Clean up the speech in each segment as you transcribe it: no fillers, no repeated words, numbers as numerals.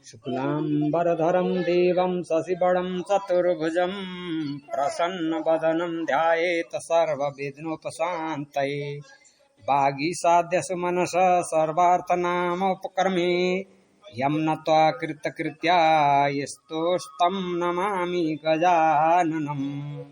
शुक्लांबरधरं देवं शशिवर्णं चतुर्भुजं प्रसन्नवदनं ध्यायेत् सर्वविघ्नोपशान्तये। वागीसाध्यसुमनसा सर्वार्थनामोपकर्मे यं नत्वा कृतकृत्या यस्तोस्तं नमामि गजाननम्।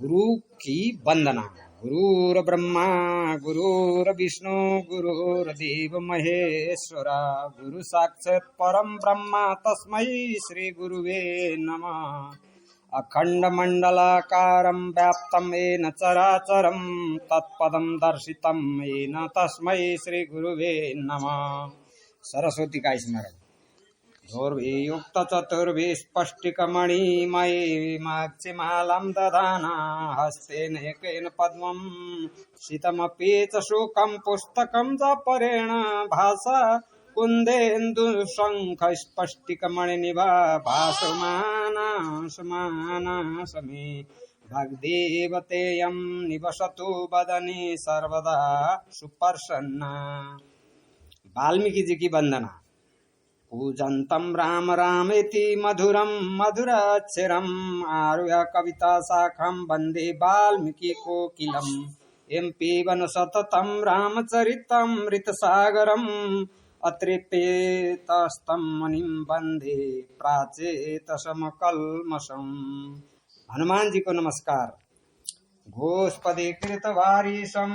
गुरु की वंदना। गुरुर्ब्रह्मा गुरुर्विष्णु गुरुर्देव महेश्वरा। गुरु साक्षात् परम ब्रह्मा तस्मै श्री गुरुवे नमः। अखंड मंडलाकारं व्याप्तं येन चराचरं तत्पदं दर्शितं येन तस्मै श्री गुरुवे नमः। सरस्वती का स्मरण। धूर्भिर्युक्त चतुर्भिः स्फटिकमणिमये माक्षिमालां दधाना हस्तेनेकेन पद्मं शीतमपि च शुकं पुस्तकं च परेण भासा कुन्देन्दुशङ्खस्फटिकमणिनिभा भासमानासमे भगदेवतेयं निवसतु वदने सर्वदा सुप्रसन्ना। वाल्मीकि जी की वंदना। पूजन्तं राम रामेति मधुरं मधुराक्षरम् आरुह्य कविता शाखं वन्दे वाल्मीकि कोकिलम्। यं पिबन् सततं रामचरितमृतसागरम् अतृप्येतस्तं मुनिं वन्दे प्राचेतसमकल्मषम्। हनुमान जी को नमस्कार। गोष्पदे कृतवारिशं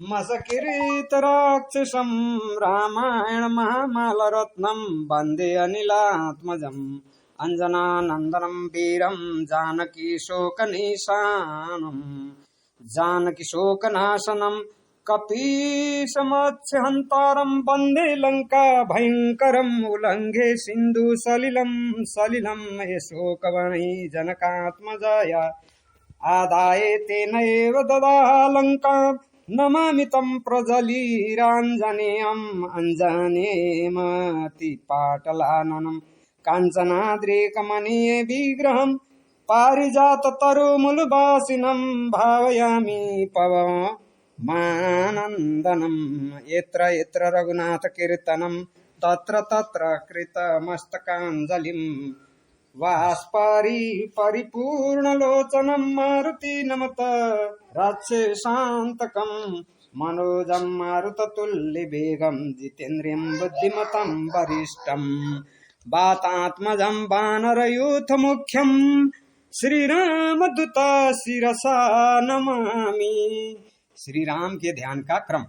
मशकिरीतराक्षसं रामायण महामालरत्नं वन्दे अनिलात्मजम्। अंजनानन्दनं वीरं जानकी शोकनाशनं कपीशमत्स्यहन्तारं वन्दे लङ्का भयङ्करम्। उल्लङ्घे सिन्धु सलिलं ये शोकवने जनकात्मजाय आदाय तेनैव ददाह लङ्कां नमामि तं प्रजलीराञ्जनेयम्। अञ्जनेयमतिपाटलाननं काञ्चनाद्रिकमनीय विग्रहं पारिजाततरुमूलवासिनं भावयामि पवमानन्दनं। यत्र यत्र रघुनाथकीर्तनं तत्र तत्र कृतमस्तकाञ्जलिं वाष्पारी परिपूर्णलोचनं मारुति नमत राक्षसान्तकं। मनोजं मारुततुल्यवेगं जितेन्द्रियं बुद्धिमतं वरिष्ठं वातात्मजं वानरयूथमुख्यं श्रीरामदूत शिरसा नमामि। श्री राम के ध्यान का क्रम।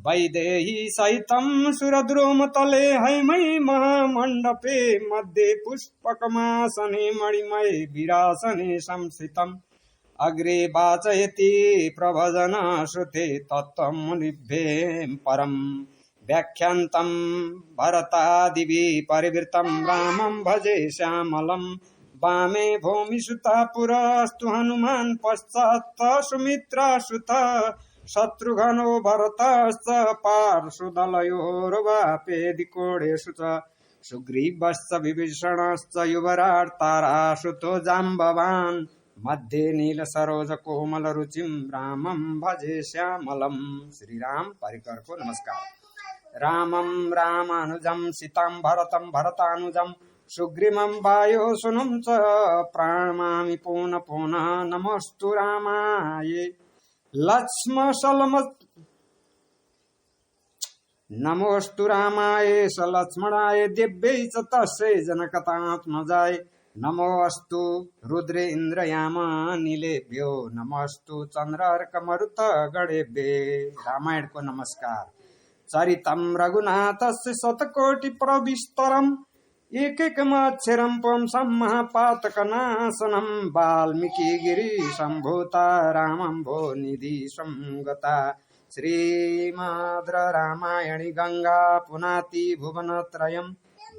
वैदेही सहितं सुरद्रुमतले हैमै महामण्डपे मध्ये पुष्पकमासने मणिमये विरासने संस्थितम्। अग्रे वाचयति प्रभजन श्रुते तत्त्वं मुनिभ्यं परम्। व्याख्यान्तं भरतादिभिः परिवृतं रामं भजे श्यामलम्। वामे भूमिसुता पुरस्तु हनुमान् पश्चात् सुमित्रासुत शत्रुघ्नो भरतश्च पार्श्वदलयोर्वापेदि कोणेषु च सुग्रीवश्च विभीषणश्च युवराट् तारासुतो जाम्बवान्। मध्ये नीलसरोजकोमलरुचिं रामं भजे श्यामलम्। श्री राम परिकर को नमस्कार। रामं रामानुजं सीतां भरतं भरतानुजं सुग्रीवं वायुसूनुं च प्रणमामि पुनः पुनः। नमोऽस्तु रामाय नमोऽस्तु रामाय सलक्ष्मणाय दिव्यै च तस्यै जनकतात्मजाय। नमोऽस्तु रुद्रेन्द्रयामानिलेभ्यो नमोऽस्तु चन्द्रार्कमरुतगणेभ्यो। रामायण को नमस्कार। चरितं रघुनाथस्य शतकोटिप्रविस्तरम् एकैकमक्षरं पुंसं महापातकनाशनं। वाल्मीकिगिरिशम्भूता रामम्भो निधिशं गता। श्रीमद्रामायणे गंगा पुनाति भुवनत्रयं।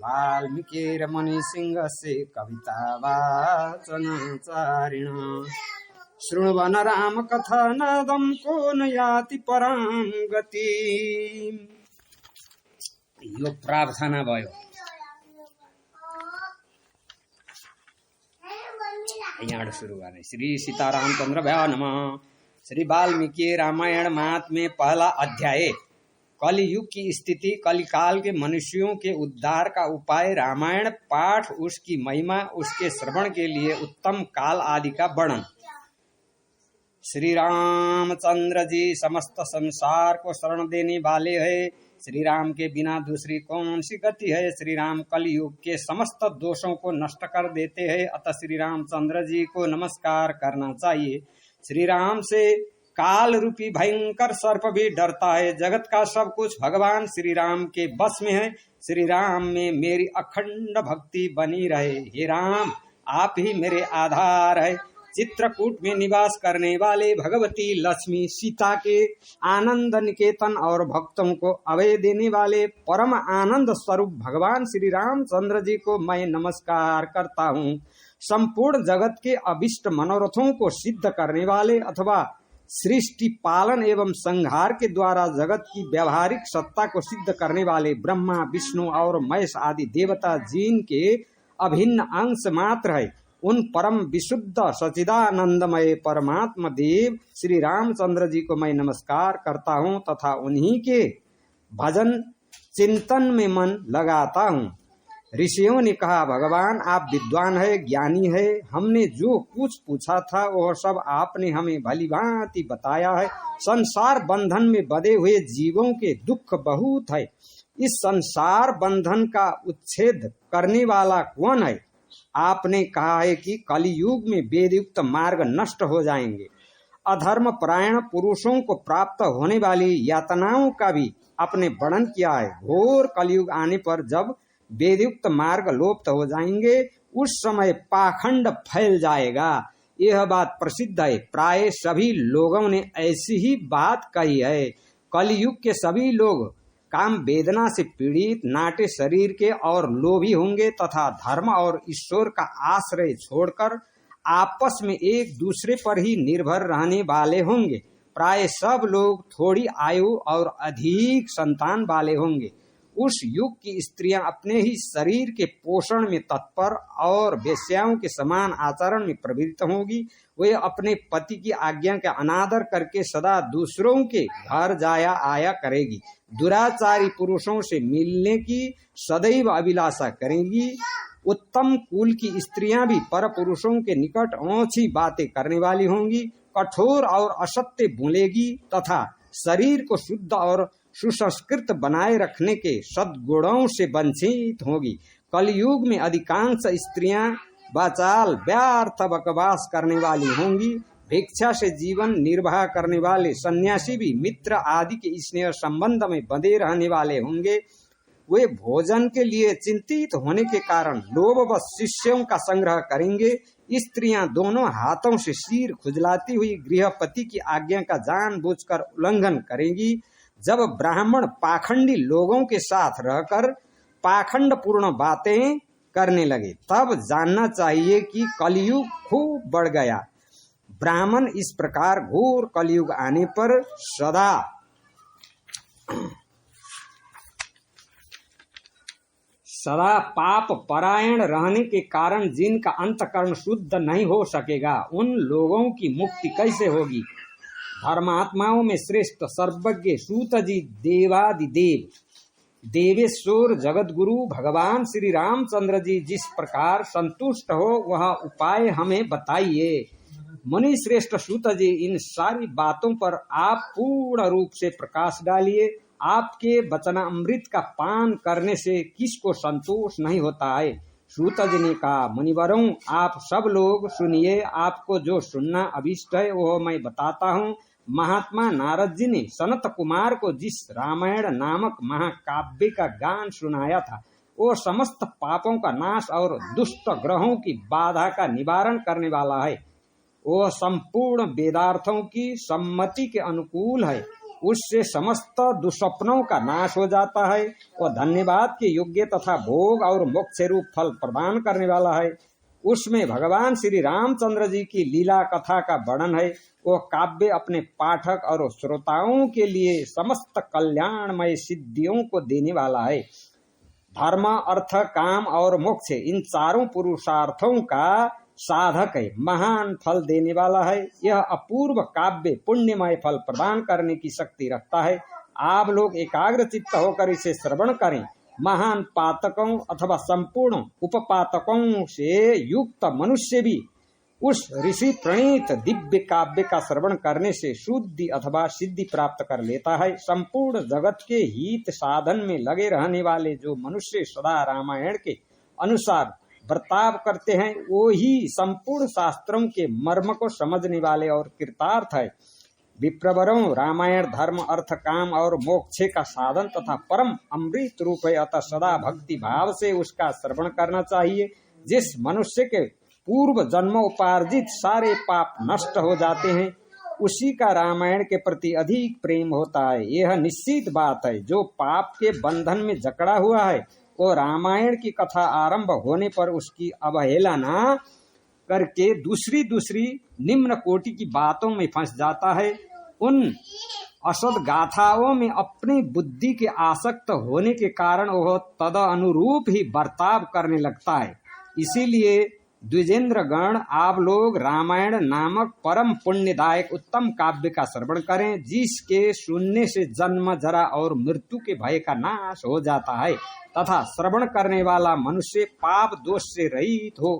वाल्मीकिर्मुनिसिंहस्य कवितावाचनचारिण। शृण्वन् रामकथानादं को न याति परां गतिम्। यो प्रार्थना भयो। यहाँ शुरू गर्ने। श्री सीतारामचंद्र भ्या नमः। श्री वाल्मीकि रामायण महात्म्य पहला अध्याय कलयुग की स्थिति, कलिकाल के मनुष्यों के उद्धार का उपाय, रामायण पाठ, उसकी महिमा, उसके श्रवण के लिए उत्तम काल आदि का वर्णन। श्री रामचंद्र जी समस्त संसार को शरण देने वाले हैं। श्री राम के बिना दूसरी कौन सी गति है। श्री राम कलयुग के समस्त दोषों को नष्ट कर देते हैं, अतः श्री रामचंद्र जी को नमस्कार करना चाहिए। श्री राम से काल रूपी भयंकर सर्प भी डरता है। जगत का सब कुछ भगवान श्री राम के बस में है। श्री राम में मेरी अखंड भक्ति बनी रहे। हे राम, आप ही मेरे आधार है। चित्रकूट में निवास करने वाले भगवती लक्ष्मी सीता के आनंद निकेतन और भक्तों को अभय देने वाले परम आनंद स्वरूप भगवान श्री रामचंद्र जी को मैं नमस्कार करता हूँ। संपूर्ण जगत के अभिष्ट मनोरथों को सिद्ध करने वाले अथवा सृष्टि पालन एवं संहार के द्वारा जगत की व्यवहारिक सत्ता को सिद्ध करने वाले ब्रह्मा, विष्णु और महेश आदि देवता जिनके अभिन्न अंश मात्र है, उन परम विशुद्ध सचिदानंदमय परमात्मा देव श्री रामचंद्र जी को मैं नमस्कार करता हूँ तथा उन्हीं के भजन चिंतन में मन लगाता हूँ। ऋषियों ने कहा, भगवान आप विद्वान है, ज्ञानी है। हमने जो कुछ पूछा था वह सब आपने हमें भलीभांति बताया है। संसार बंधन में बंधे हुए जीवों के दुख बहुत है। इस संसार बंधन का उच्छेद करने वाला कौन है। आपने कहा है कि कलियुग में वेदयुक्त मार्ग नष्ट हो जाएंगे। अधर्म परायण पुरुषों को प्राप्त होने वाली यातनाओं का भी आपने वर्णन किया है। घोर कलियुग आने पर जब वेदयुक्त मार्ग लोप्त हो जाएंगे, उस समय पाखंड फैल जाएगा। यह बात प्रसिद्ध है। प्राय सभी लोगों ने ऐसी ही बात कही है। कलियुग के सभी लोग काम वेदना से पीड़ित, नाटे शरीर के और लोभी होंगे तथा धर्म और ईश्वर का आश्रय छोड़कर आपस में एक दूसरे पर ही निर्भर रहने वाले होंगे। प्राय सब लोग थोड़ी आयु और अधिक संतान वाले होंगे। उस युग की स्त्रियां अपने ही शरीर के पोषण में तत्पर और वेश्याओं के समान आचरण में प्रवृत्त होंगी। वे अपने पति की आज्ञा का अनादर करके सदा दूसरों के घर जाया आया करेगी। दुराचारी पुरुषों से मिलने की सदैव अभिलाषा करेंगी। उत्तम कुल की स्त्रियां भी पर पुरुषों के निकट ओछी बातें करने वाली होंगी। कठोर और असत्य बोलेगी तथा शरीर को शुद्ध और सुसंस्कृत बनाए रखने के सद्गुणों से वंचित होगी। कलयुग में अधिकांश स्त्रियां वाचाल व्यर्थ बकवास करने वाली होंगी। भिक्षा से जीवन निर्वाह करने वाले सन्यासी भी मित्र आदि के स्नेह संबंध में बंधे रहने वाले होंगे। वे भोजन के लिए चिंतित होने के कारण लोभवश शिष्यों का संग्रह करेंगे। स्त्रियां दोनों हाथों से सिर खुजलाती हुई गृहपति की आज्ञा का जानबूझकर उल्लंघन करेंगी। जब ब्राह्मण पाखंडी लोगों के साथ रहकर पाखंड पूर्ण बातें करने लगे, तब जानना चाहिए कि कलयुग खूब बढ़ गया। ब्राह्मण इस प्रकार घोर कलयुग आने पर सदा पाप परायण रहने के कारण जिनका अंतकरण शुद्ध नहीं हो सकेगा, उन लोगों की मुक्ति कैसे होगी। धर्मात्माओं में श्रेष्ठ सर्वज्ञ सूत जी देवादिदेव देवेश्वर जगतगुरु भगवान श्री रामचंद्र जी जिस प्रकार संतुष्ट हो वह उपाय हमें बताइए। मुनि श्रेष्ठ सूत जी, इन सारी बातों पर आप पूर्ण रूप से प्रकाश डालिए। आपके वचनामृत का पान करने से किसको संतोष नहीं होता है। सूत जी ने कहा, मुनिवरों आप सब लोग सुनिए। आपको जो सुनना अभिष्ट है वो मैं बताता हूँ। महात्मा नारद जी ने सनत कुमार को जिस रामायण नामक महाकाव्य का गान सुनाया था, वो समस्त पापों का नाश और दुष्ट ग्रहों की बाधा का निवारण करने वाला है। वो संपूर्ण वेदार्थों की सम्मति के अनुकूल है। उससे समस्त दुष्स्वप्नों का नाश हो जाता है। वो धन्यवाद के योग्य तथा भोग और मोक्ष रूप फल प्रदान करने वाला है। उसमें भगवान श्री रामचंद्र जी की लीला कथा का वर्णन है। वो काव्य अपने पाठक और श्रोताओं के लिए समस्त कल्याणमय सिद्धियों को देने वाला है। धर्म, अर्थ, काम और मोक्ष इन चारों पुरुषार्थों का साधक है, महान फल देने वाला है। यह अपूर्व काव्य पुण्यमय फल प्रदान करने की शक्ति रखता है। आप लोग एकाग्र चित्त होकर इसे श्रवण करें। महान पातकों अथवा संपूर्ण उपपातकों से युक्त मनुष्य भी उस ऋषि प्रणीत दिव्य काव्य का श्रवण करने से शुद्धि अथवा सिद्धि प्राप्त कर लेता है। संपूर्ण जगत के हित साधन में लगे रहने वाले जो मनुष्य सदा रामायण के अनुसार बर्ताव करते हैं, वो ही संपूर्ण शास्त्रों के मर्म को समझने वाले और कृतार्थ है। विप्रवरों, रामायण धर्म अर्थ काम और मोक्ष का साधन तथा परम अमृत रूप है, अतः सदा भक्ति भाव से उसका श्रवण करना चाहिए। जिस मनुष्य के पूर्व जन्मोपार्जित सारे पाप नष्ट हो जाते हैं, उसी का रामायण के प्रति अधिक प्रेम होता है। यह निश्चित बात है। जो पाप के बंधन में जकड़ा हुआ है, वो रामायण की कथा आरंभ होने पर उसकी अवहेलना न करके दूसरी निम्न कोटि की बातों में फंस जाता है। उन असद गाथाओं में अपनी बुद्धि के आसक्त होने के कारण वह तद अनुरूप ही बर्ताव करने लगता है। इसीलिए द्विजेंद्र गण, आप लोग रामायण नामक परम पुण्यदायक उत्तम काव्य का श्रवण करें, जिसके सुनने से जन्म जरा और मृत्यु के भय का नाश हो जाता है तथा श्रवण करने वाला मनुष्य पाप दोष से रहित हो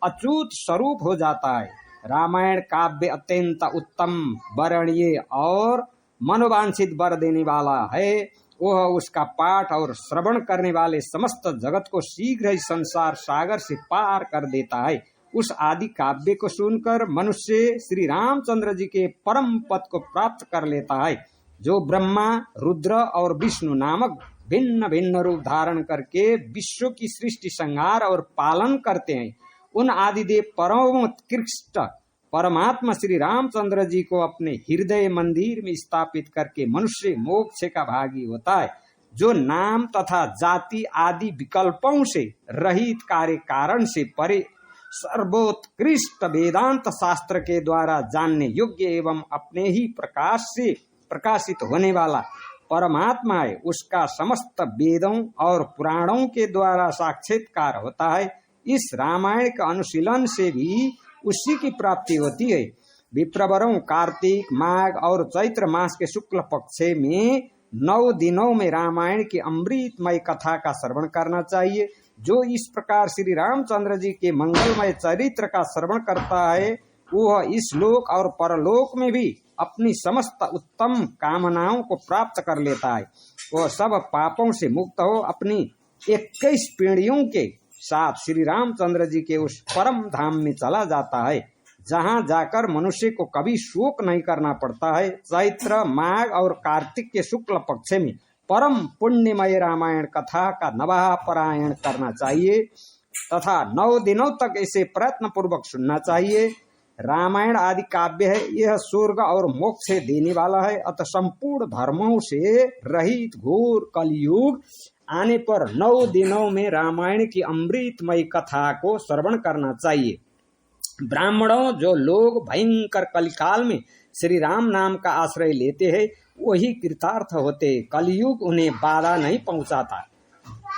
अच्युत स्वरूप हो जाता है। रामायण काव्य अत्यंत उत्तम, वर्णनीय और मनोवांछित वर देने वाला है। वह उसका पाठ और श्रवण करने वाले समस्त जगत को शीघ्र ही संसार सागर से पार कर देता है। उस आदि काव्य को सुनकर मनुष्य श्री रामचंद्र जी के परम पद को प्राप्त कर लेता है, जो ब्रह्मा, रुद्र और विष्णु नामक भिन्न भिन्न रूप धारण करके विश्व की सृष्टि, संहार और पालन करते हैं। उन आदिदेव परमोत्कृष्ट परमात्मा श्री रामचंद्र जी को अपने हृदय मंदिर में स्थापित करके मनुष्य मोक्ष का भागी होता है। जो नाम तथा जाति आदि विकल्पों से रहित कार्य कारण से परे सर्वोत्कृष्ट वेदांत शास्त्र के द्वारा जानने योग्य एवं अपने ही प्रकाश से प्रकाशित होने वाला परमात्मा है, उसका समस्त वेदों और पुराणों के द्वारा साक्षात्कार होता है। इस रामायण का अनुशीलन से भी उसी की प्राप्ति होती है। विप्रवरों, कार्तिक, माघ और चैत्र मास के शुक्ल पक्ष में 9 दिनों में रामायण की अमृतमय कथा का श्रवण करना चाहिए। जो इस प्रकार श्री रामचंद्र जी के मंगलमय चरित्र का श्रवण करता है, वह इस लोक और परलोक में भी अपनी समस्त उत्तम कामनाओं को प्राप्त कर लेता है। वह सब पापों से मुक्त हो अपनी 21 पीढ़ियों के साथ श्री रामचंद्र जी के उस परम धाम में चला जाता है, जहाँ जाकर मनुष्य को कभी शोक नहीं करना पड़ता है। चैत्र, माघ और कार्तिक के शुक्ल पक्ष में परम पुण्यमय रामायण कथा का नवाह पारायण करना चाहिए तथा 9 दिनों तक इसे प्रयत्न पूर्वक सुनना चाहिए। रामायण आदि काव्य है, यह स्वर्ग और मोक्ष देने वाला है। अतः संपूर्ण धर्मों से रहित घोर कलयुग आने पर 9 दिनों में रामायण की अमृतमय कथा को श्रवण करना चाहिए। ब्राह्मणों, जो लोग भयंकर कलिकाल में श्री राम नाम का आश्रय लेते हैं, वही कृतार्थ होते। कलयुग उन्हें बाधा नहीं पहुंचाता।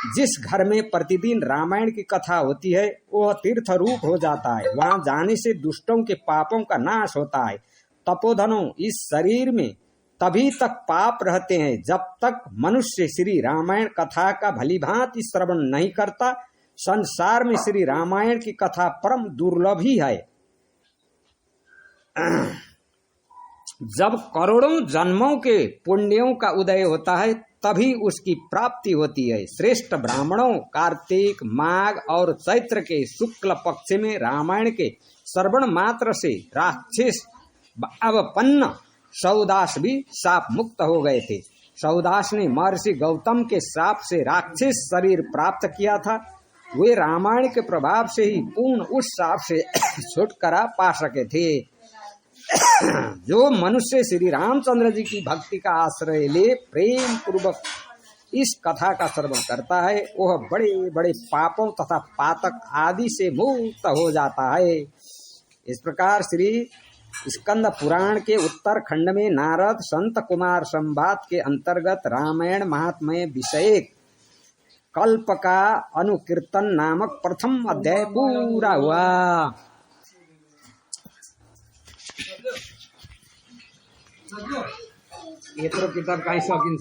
जिस घर में प्रतिदिन रामायण की कथा होती है, वह तीर्थ रूप हो जाता है। वहां जाने से दुष्टों के पापों का नाश होता है। तपोधनों, इस शरीर में तभी तक पाप रहते हैं जब तक मनुष्य श्री रामायण कथा का भलीभांति श्रवण नहीं करता। संसार में श्री रामायण की कथा परम दुर्लभ ही है। जब करोड़ों जन्मों के पुण्यों का उदय होता है, तभी उसकी प्राप्ति होती है। श्रेष्ठ ब्राह्मणों, कार्तिक, माघ और चैत्र के शुक्ल पक्ष में रामायण के श्रवण मात्र से राक्षस अवपन्न सौदास भी शाप मुक्त हो गए थे। सौदास ने महर्षि गौतम के शाप से राक्षस शरीर प्राप्त किया था। वे रामायण के प्रभाव से ही पूर्ण उस शाप से छुटकारा पा सके थे। जो मनुष्य श्री रामचंद्र जी की भक्ति का आश्रय ले प्रेम पूर्वक इस कथा का श्रवण करता है, वह बड़े बड़े पापों तथा पातक आदि से मुक्त हो जाता है। इस प्रकार श्री स्कंद पुराण के उत्तर खंड में नारद संत कुमार संवाद के अंतर्गत रामायण महात्म्य विषयक कल्प का अनुकीर्तन नामक प्रथम अध्याय पूरा हुआ। ये तो किताब का ही शौकीन